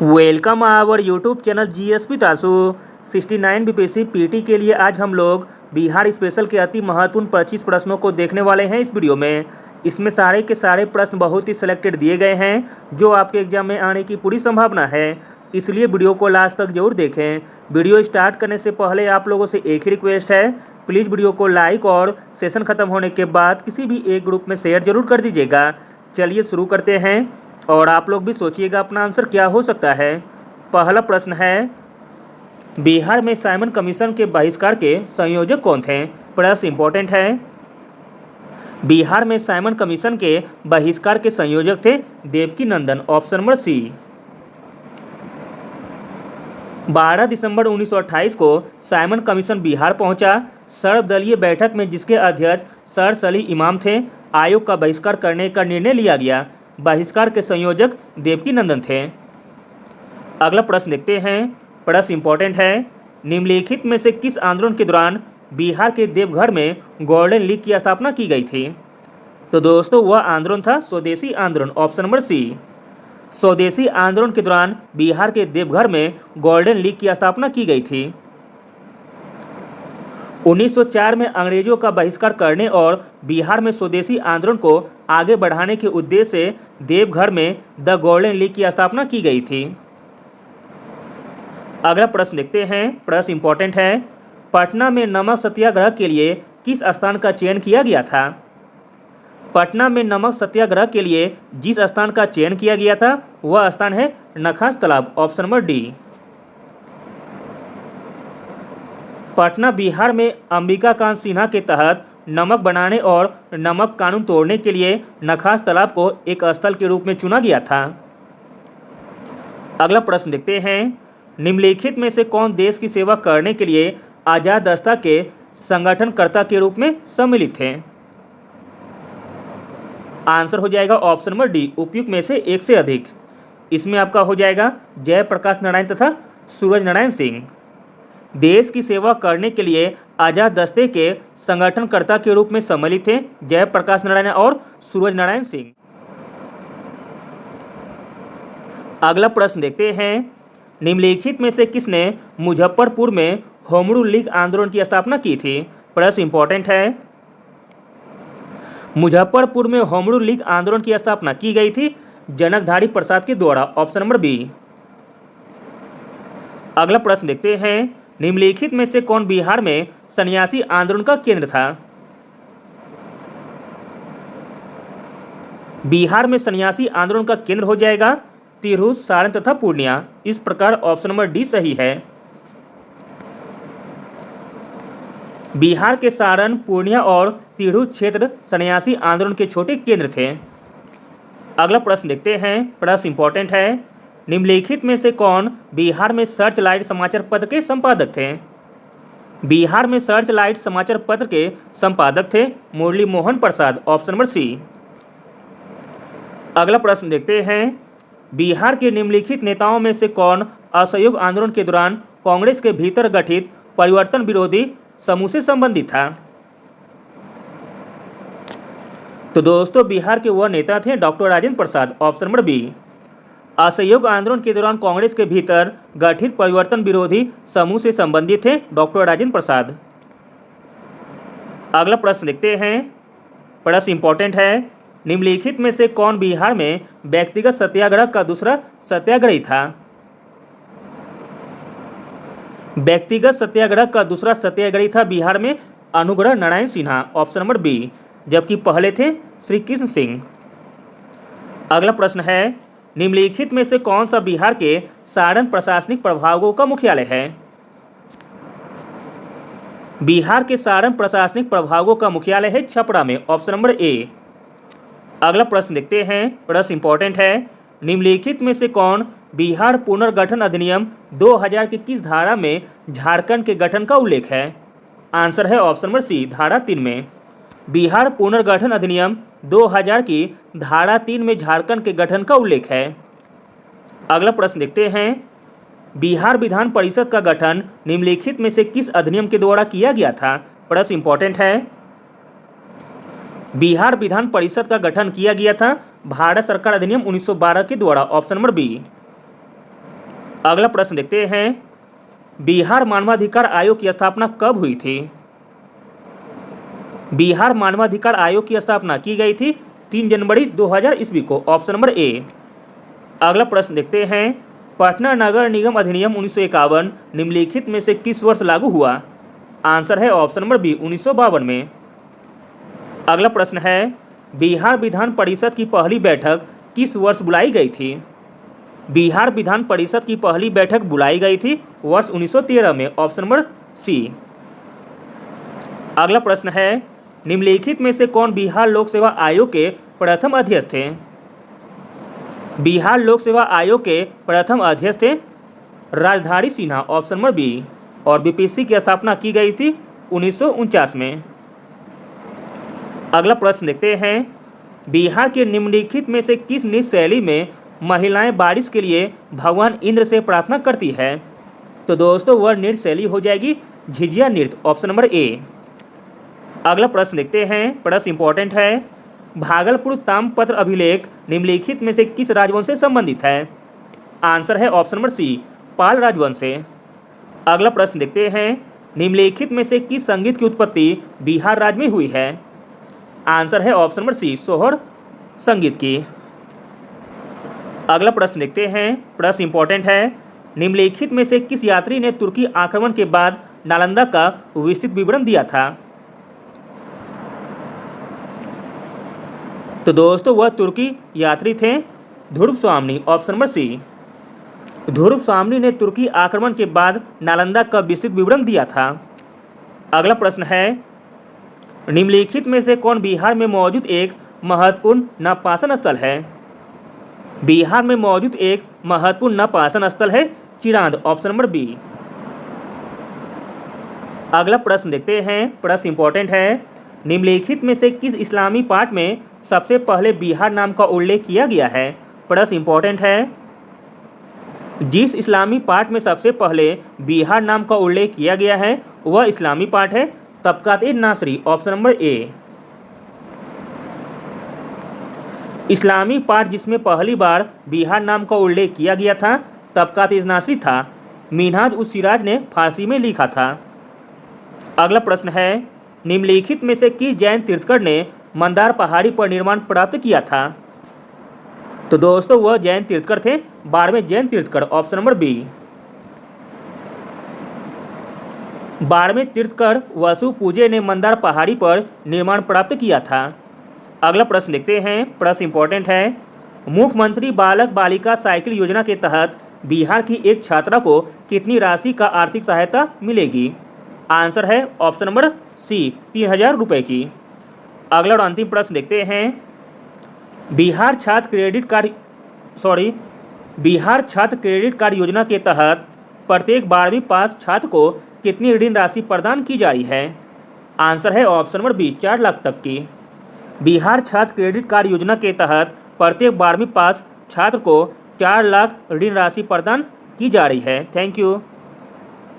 Welcome our YouTube channel GSP तासु 69 BPSC PT के लिए आज हम लोग बिहार स्पेशल के अति महत्वपूर्ण 25 प्रश्नों को देखने वाले हैं इस वीडियो में। इसमें सारे के सारे प्रश्न बहुत ही सिलेक्टेड दिए गए हैं जो आपके एग्जाम में आने की पूरी संभावना है, इसलिए वीडियो को लास्ट तक जरूर देखें। वीडियो स्टार्ट करने से पहले आप लोगों से एक ही रिक्वेस्ट है, प्लीज़ वीडियो को लाइक और सेशन खत्म होने के बाद किसी भी एक ग्रुप में शेयर जरूर कर दीजिएगा। चलिए शुरू करते हैं और आप लोग भी सोचिएगा अपना आंसर क्या हो सकता है। पहला प्रश्न है, बिहार में साइमन कमीशन के बहिष्कार के संयोजक कौन थे? प्रश्न इंपॉर्टेंट है। बिहार में साइमन कमीशन के बहिष्कार के संयोजक थे देवकी नंदन, ऑप्शन नंबर सी। 12 दिसंबर 1928 को साइमन कमीशन बिहार पहुंचा। सर्वदलीय बैठक में जिसके अध्यक्ष सर सली इमाम थे, आयोग का बहिष्कार करने का निर्णय लिया गया। बहिष्कार के संयोजक देवकी नंदन थे। अगला प्रश्न देखते हैं, प्रश्न इंपॉर्टेंट है। निम्नलिखित में से किस आंदोलन के दौरान बिहार के देवघर में गोल्डन लीग की स्थापना की गई थी? तो दोस्तों वह आंदोलन था स्वदेशी आंदोलन, ऑप्शन नंबर सी। स्वदेशी आंदोलन के दौरान बिहार के देवघर में गोल्डन लीग की स्थापना की गई थी। 1904 में अंग्रेजों का बहिष्कार करने और बिहार में स्वदेशी आंदोलन को आगे बढ़ाने के उद्देश्य से देवघर में द गोल्डन लीग की स्थापना की गई थी। अगला प्रश्न देखते हैं, प्रश्न इंपॉर्टेंट है। पटना में नमक सत्याग्रह के लिए किस स्थान का चयन किया गया था? पटना में नमक सत्याग्रह के लिए जिस स्थान का चयन किया गया था वह स्थान है नखास तालाब, option number D. Patna Bihar में अंबिकाकांत सिन्हा के तहत नमक बनाने और नमक कानून तोड़ने के लिए नखास तालाब को एक स्थल के रूप में चुना गया था। अगला प्रश्न देखते हैं, निम्नलिखित में से कौन देश की सेवा करने के लिए आजाद दस्ता के संगठनकर्ता के रूप में सम्मिलित थे? आंसर हो जाएगा ऑप्शन नंबर डी, उपयुक्त में से एक से अधिक। इसमें आपका हो जाएगा जयप्रकाश नारायण तथा सूरज नारायण सिंह। देश की सेवा करने के लिए आजाद दस्ते के संगठनकर्ता के रूप में सम्मिलित थे जयप्रकाश नारायण और सूरज नारायण सिंह। अगला प्रश्न देखते हैं, निम्नलिखित में से किसने मुजफ्फरपुर में होमरू लीग आंदोलन की स्थापना की थी? प्रश्न इंपॉर्टेंट है। मुजफ्फरपुर में होमरू लीग आंदोलन की स्थापना की गई थी जनकधारी प्रसाद के द्वारा, ऑप्शन नंबर बी। अगला प्रश्न देखते हैं, निम्नलिखित में से कौन बिहार में सन्यासी आंदोलन का केंद्र था? बिहार में सन्यासी आंदोलन का केंद्र हो जाएगा तिरहुत, सारण तथा पूर्णिया। इस प्रकार ऑप्शन नंबर डी सही है। बिहार के सारण, पूर्णिया और तिरहुत क्षेत्र सन्यासी आंदोलन के छोटे केंद्र थे। अगला प्रश्न देखते हैं, प्रश्न इंपॉर्टेंट है। निम्नलिखित में से कौन बिहार में सर्च लाइट समाचार पत्र के संपादक थे? बिहार में सर्च लाइट समाचार पत्र के संपादक थे मुरली Mohan Prasad, option number C. अगला प्रश्न देखते हैं, बिहार के निम्नलिखित नेताओं में से कौन असहयोग आंदोलन के दौरान कांग्रेस के भीतर गठित परिवर्तन विरोधी समूह से संबंधित था? तो दोस्तों बिहार के वह नेता थे doctor Rajendra Prasad, option number B. असहयोग आंदोलन के दौरान कांग्रेस के भीतर गठित परिवर्तन विरोधी समूह से संबंधित थे डॉक्टर राजेंद्र प्रसाद। अगला प्रश्न देखते हैं, प्रश्न इंपॉर्टेंट है। निम्नलिखित में से कौन बिहार में व्यक्तिगत सत्याग्रह का दूसरा सत्याग्रही था? व्यक्तिगत सत्याग्रह का दूसरा सत्याग्रही था बिहार में Anugrah Narayan Sinha, option number B, जबकि पहले थे श्री कृष्ण सिंह। अगला प्रश्न है, निम्नलिखित में से कौन सा बिहार के सारण प्रशासनिक प्रभागों का मुख्यालय है? बिहार के सारण प्रशासनिक प्रभागों का मुख्यालय है छपरा में, ऑप्शन नंबर ए। अगला प्रश्न देखते हैं, प्रश्न इंपॉर्टेंट है। निम्नलिखित में से कौन बिहार पुनर्गठन अधिनियम 2000 की किस धारा में झारखंड के गठन का उल्लेख है? आंसर है ऑप्शन नंबर सी, धारा 3 में। बिहार पुनर्गठन अधिनियम 2000 की धारा 3 में झारखंड के गठन का उल्लेख है। अगला प्रश्न देखते हैं, बिहार विधान परिषद का गठन निम्नलिखित में से किस अधिनियम के द्वारा किया गया था? प्रश्न इंपॉर्टेंट है। बिहार विधान परिषद का गठन किया गया था भारत सरकार अधिनियम 1912 के द्वारा, ऑप्शन नंबर बी। अगला प्रश्न देखते हैं, बिहार मानवाधिकार आयोग की स्थापना कब हुई थी? बिहार मानवाधिकार आयोग की स्थापना की गई थी 3 जनवरी 2000 ईस्वी को, ऑप्शन नंबर ए। अगला प्रश्न देखते हैं, पटना नगर निगम अधिनियम 1951 निम्नलिखित में से किस वर्ष लागू हुआ? आंसर है ऑप्शन नंबर बी, 1952 में। अगला प्रश्न है, बिहार विधान परिषद की पहली बैठक किस वर्ष बुलाई गई थी? बिहार विधान परिषद की पहली बैठक बुलाई गई थी वर्ष 1913 में, ऑप्शन नंबर सी। अगला प्रश्न है, निम्नलिखित में से कौन बिहार लोक सेवा आयोग के प्रथम अध्यक्ष थे? बिहार लोक सेवा आयोग के प्रथम अध्यक्ष थे राजधारी सिन्हा, ऑप्शन नंबर बी। और बीपीएससी की स्थापना की गई थी 1949 में। अगला प्रश्न देखते हैं, बिहार के निम्नलिखित में से किस नृत्य शैली में महिलाएं बारिश के लिए भगवान इंद्र से प्रार्थना करती है? तो दोस्तों वह नृत्य शैली हो जाएगी झिझिया नृत्य, ऑप्शन नंबर ए। अगला प्रश्न देखते हैं, प्रश्न इंपॉर्टेंट है, भागलपुर ताम्रपत्र अभिलेख निम्नलिखित में से किस राजवंश से संबंधित है? आंसर है ऑप्शन नंबर सी, पाल राजवंश से। अगला प्रश्न देखते हैं, निम्नलिखित में से किस संगीत की उत्पत्ति बिहार राज्य में हुई है? आंसर है ऑप्शन नंबर सी, सोहर संगीत की। अगला प्रश्न देखते हैं, प्रश्न इंपॉर्टेंट है, निम्नलिखित में से किस यात्री ने तुर्की आक्रमण के बाद नालंदा का विस्तृत विवरण दिया था? तो दोस्तों वह तुर्की यात्री थे ध्रुव स्वामी, ऑप्शन नंबर सी। ध्रुव स्वामी ने तुर्की आक्रमण के बाद नालंदा का विस्तृत विवरण दिया था। अगला प्रश्न है, निम्नलिखित में से कौन बिहार में मौजूद एक महत्वपूर्ण नवपाषाण स्थल है? बिहार में मौजूद एक महत्वपूर्ण नवपाषाण स्थल है चिरांद, ऑप्शन नंबर बी। अगला प्रश्न देखते हैं, प्रश्न इंपॉर्टेंट है, निम्नलिखित में से किस इस्लामी पाठ में सबसे पहले बिहार नाम का उल्लेख किया गया है? प्रश्न इंपॉर्टेंट है, जिस इस्लामी पाठ में सबसे पहले बिहार नाम का उल्लेख किया गया है वह इस्लामी पाठ है तबकात-ए-नासरी, ऑप्शन नंबर ए। इस्लामी पाठ जिसमें पहली बार बिहार नाम का उल्लेख किया गया था तबकात-ए-नासरी था, मिन्हाज-उस-सिराज ने फारसी में लिखा था। अगला प्रश्न है, निम्नलिखित में से किस जैन तीर्थंकर ने मंदार पहाड़ी पर निर्माण प्राप्त किया था? तो दोस्तों वह जैन तीर्थंकर थे बारहवें जैन तीर्थंकर, ऑप्शन नंबर बी। बारहवें तीर्थंकर वसु पूजे ने मंदार पहाड़ी पर निर्माण प्राप्त किया था। अगला प्रश्न देखते हैं, प्रश्न इंपॉर्टेंट है, मुख्यमंत्री बालक बालिका साइकिल योजना के तहत बिहार की एक छात्रा को कितनी राशि का आर्थिक सहायता मिलेगी? आंसर है ऑप्शन नंबर सी, 3000 रुपये की। अगला और अंतिम प्रश्न देखते हैं, बिहार छात्र क्रेडिट कार्ड योजना के तहत प्रत्येक 12वीं पास छात्र को कितनी ऋण राशि प्रदान की जा रही है? आंसर है ऑप्शन नंबर बी, 4 लाख तक की। बिहार छात्र क्रेडिट कार्ड योजना के तहत प्रत्येक 12वीं पास छात्र को 4 लाख ऋण राशि प्रदान की जा रही है। Thank you.